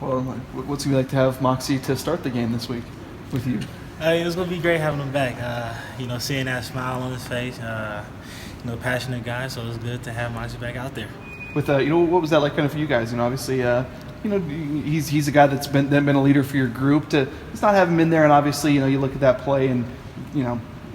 Well, what's it like to have Moxie to start the game this week with you? It was going to be great having him back. Seeing that smile on his face, passionate guy. So it was good to have Moxie back out there. With what was that like kind of for you guys? Obviously, he's a guy that's been a leader for your group. To just not have him in there, and obviously, you look at that play, and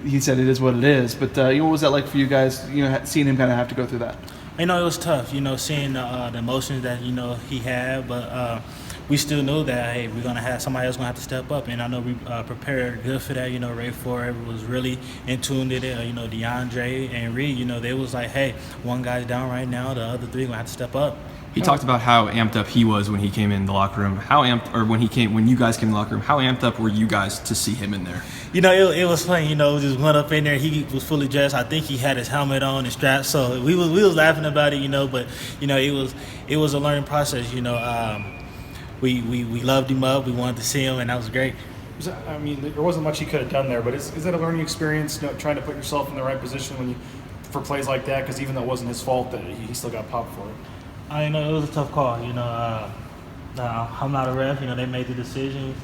he said it is what it is. But what was that like for you guys? Seeing him kind of have to go through that. It was tough. Seeing the emotions that he had, but we still know that hey, we're gonna have somebody else gonna have to step up, and I know we prepared good for that. Ray Ford was really in tune to it. DeAndre and Reed, they was like, hey, one guy's down right now, the other three gonna have to step up. He talked about how amped up he was when he came in the locker room. When you guys came in the locker room, how amped up were you guys to see him in there? It was funny. Just went up in there. He was fully dressed. I think he had his helmet on and strapped. So we was laughing about it. But it was a learning process. We loved him up. We wanted to see him, and that was great. There wasn't much he could have done there, but is that a learning experience? Trying to put yourself in the right position for plays like that, because even though it wasn't his fault, that he still got popped for it. It was a tough call. I'm not a ref. They made the decisions.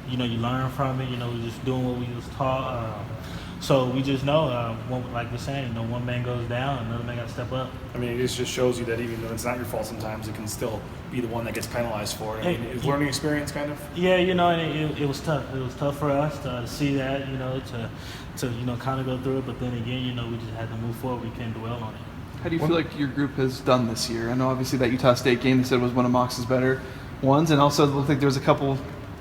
You learn from it. We're just doing what we was taught. So we just know, like we're saying, one man goes down, another man got to step up. It just shows you that even though it's not your fault, sometimes it can still be the one that gets penalized for it. It's learning experience, kind of. Yeah, and it was tough. It was tough for us to see that, to kind of go through it. But then again, we just had to move forward. We can't dwell on it. How do you feel like your group has done this year? I know obviously that Utah State game they said was one of Mox's better ones, and also it looked like there was a couple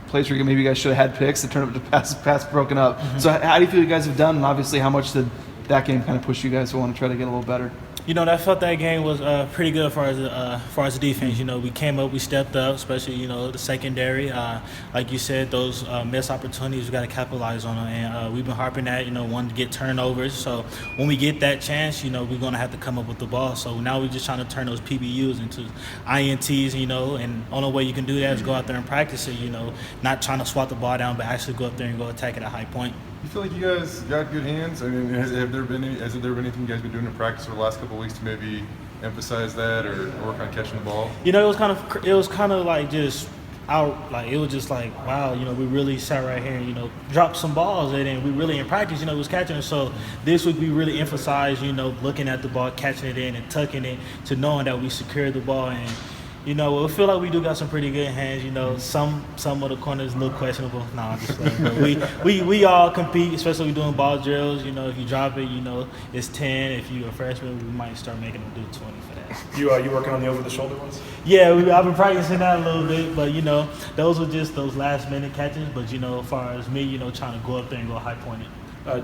plays where maybe you guys should have had picks that turned up to pass broken up. Mm-hmm. So how do you feel you guys have done, and obviously how much did that game kind of push you guys to want to try to get a little better? I felt that game was pretty good for us defense. We came up, we stepped up, especially the secondary. Like you said, those missed opportunities we got to capitalize on them, and we've been harping at wanting to get turnovers. So when we get that chance, we're gonna have to come up with the ball. So now we're just trying to turn those PBUs into INTs, and only way you can do that is go out there and practice it. Not trying to swat the ball down, but actually go up there and go attack it at a high point. You feel like you guys got good hands? Has there been anything you guys been doing in practice over the last couple of weeks to maybe emphasize that or work on catching the ball? It was kind of like just out, like it was just like wow, we really sat right here and dropped some balls, and then we really in practice, was catching it. So this week we really emphasized, looking at the ball, catching it in, and tucking it to knowing that we secured the ball. And I feel like we do got some pretty good hands. Some of the corners a little questionable. No, I'm just playing. But we all compete, especially doing ball drills. If you drop it, it's 10. If you're a freshman, we might start making them do 20 for that. You working on the over-the-shoulder ones? Yeah, I've been practicing that a little bit, but those were just those last-minute catches. But as far as me, trying to go up there and go high-pointed.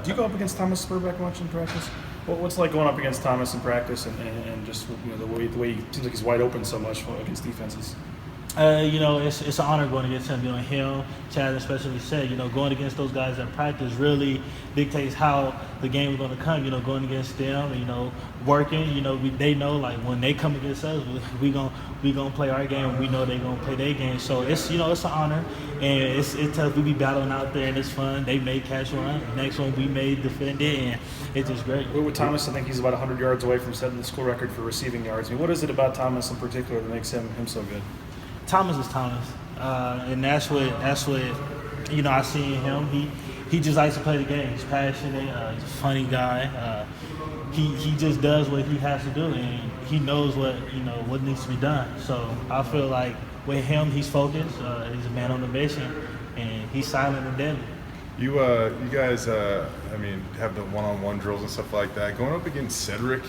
Do you go up against Thomas Spurbeck much in practice? What's it like going up against Thomas in practice and just the way he seems like he's wide open so much against defenses? It's an honor going against him. Him, Chad especially said, going against those guys at practice really dictates how the game is going to come. Going against them, working. They know like when they come against us, we gonna play our game. We know they gonna play their game. So it's it's an honor, and it's tough. We be battling out there, and it's fun. They may catch one. The next one we may defend it, and it's just great. With Thomas, I think he's about 100 yards away from setting the school record for receiving yards. What is it about Thomas in particular that makes him so good? Thomas is Thomas, and that's what I see in him. He just likes to play the game. He's passionate. He's a funny guy. He just does what he has to do, and he knows what needs to be done. So I feel like with him, he's focused. He's a man on the mission, and he's silent and deadly. You guys, have the one-on-one drills and stuff like that. Going up against Cedric,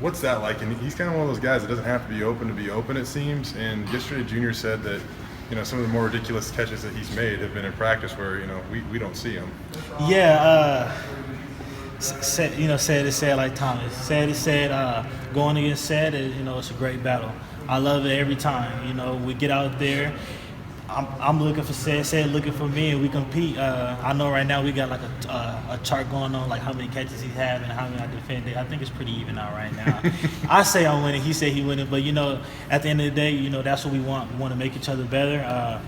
what's that like? And he's kind of one of those guys that doesn't have to be open, it seems. And yesterday, Junior said that, some of the more ridiculous catches that he's made have been in practice where, we don't see him. Yeah, said like Thomas. Said going against said, it's a great battle. I love it every time. We get out there. I'm looking for said looking for me, and we compete. I know right now we got like a chart going on, like how many catches he's having and how many I defended. I think it's pretty even out right now. I say I'm winning. He said he winning, but at the end of the day, that's what we want. We want to make each other better.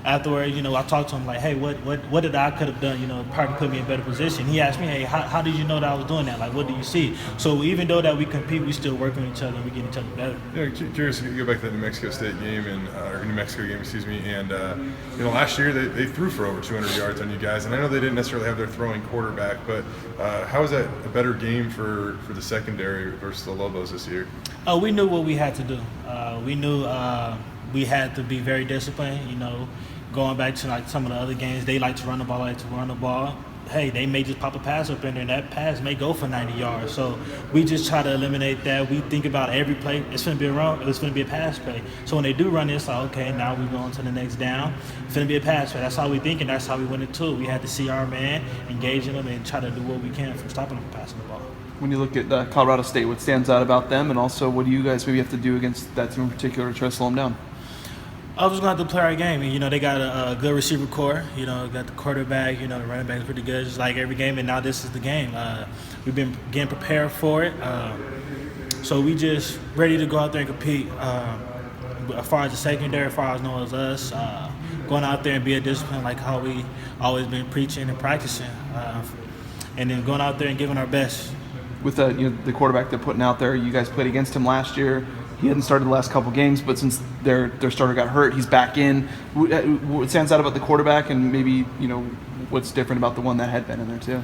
afterwards, you know, I talked to him like, hey, what did I could have done, you know, probably put me in a better position. He asked me, hey, how did you know that I was doing that? Like, what do you see? So even though that we compete, we still work with each other and we get each other better. Yeah, curious if you go back to that New Mexico State game or New Mexico game, excuse me. And you know, last year they threw for over 200 yards on you guys, and I know they didn't necessarily have their throwing quarterback, but how is that a better game for the secondary versus the Lobos this year? We knew what we had to do. We knew we had to be very disciplined. You know, going back to like some of the other games, they like to run the ball, Hey, they may just pop a pass up in there, and that pass may go for 90 yards. So we just try to eliminate that. We think about every play. It's going to be a run. It's going to be a pass play. So when they do run it, it's like, okay, now we're going to the next down. It's going to be a pass play. That's how we think, and that's how we win it too. We had to see our man, engaging them, and try to do what we can from stopping them from passing the ball. When you look at Colorado State, what stands out about them, and also what do you guys maybe have to do against that team in particular to try to slow them down? I was going to have to play our game. And, you know, they got a good receiver core. You know, got the quarterback. You know, the running back is pretty good, just like every game. And now this is the game. We've been getting prepared for it. So we just ready to go out there and compete. As far as the secondary, as far as known as us, going out there and be a discipline like how we always been preaching and practicing. And then going out there and giving our best. With you know, the quarterback they're putting out there, you guys played against him last year. He hadn't started the last couple games, but since their starter got hurt, he's back in. What stands out about the quarterback, and maybe you know what's different about the one that had been in there too?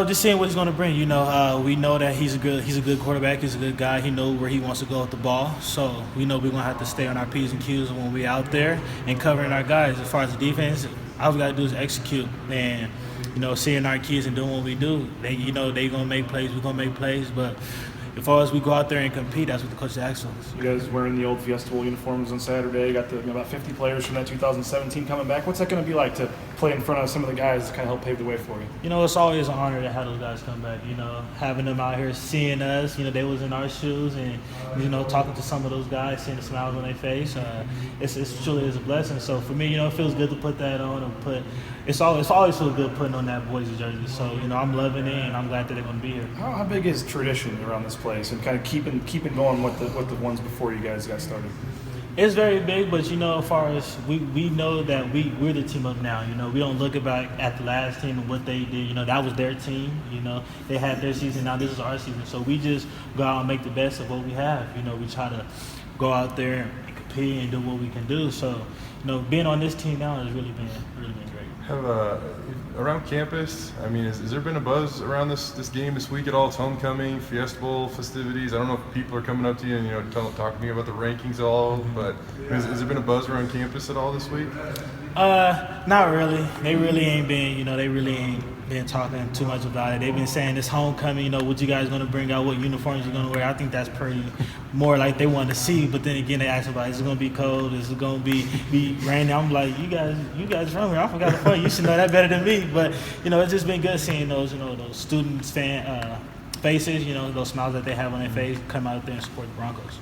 Just seeing what he's going to bring. You know, we know that he's a good quarterback. He's a good guy. He knows where he wants to go with the ball. So we know we're going to have to stay on our P's and Q's when we're out there and covering our guys. As far as the defense, all we got to do is execute. And you know, seeing our kids and doing what we do, they gonna make plays. We're gonna make plays, but as far as we go out there and compete, that's what the coach asks us. You guys wearing the old Fiesta Bowl uniforms on Saturday. Got about 50 players from that 2017 coming back. What's that going to be like to play in front of some of the guys that kind of help pave the way for you? You know, it's always an honor to have those guys come back. You know, having them out here seeing us. You know, they was in our shoes, and you know, talking to some of those guys, seeing the smiles on their face. It's truly is a blessing. So for me, you know, it feels good to put that on and It's always feels good putting on that Boise jersey. So you know, I'm loving it, and I'm glad that they're going to be here. How big is tradition around this place, and kind of keeping going with the ones before you guys got started? It's very big, but you know, as far as we know that we're the team up now. You know, we don't look back at the last team and what they did. You know, that was their team. You know, they had their season. Now this is our season. So we just go out and make the best of what we have. You know, we try to go out there and compete and do what we can do. So, you know, being on this team now has really been great. Have around campus, I mean, has there been a buzz around this game this week at all? It's homecoming, Fiesta Bowl festivities. I don't know if people are coming up to you and, you know, talking to you about the rankings at all, but has there been a buzz around campus at all this week? Not really. They really ain't been talking too much about it. They've been saying it's homecoming, you know, what you guys gonna bring out, what uniforms you're gonna wear. I think that's pretty more like they want to see, but then again they ask about is it gonna be cold, is it gonna be rainy? I'm like, you guys from here, I forgot the fun. You should know that better than me. But you know, it's just been good seeing those, you know, those students faces, you know, those smiles that they have on their face, come out there and support the Broncos.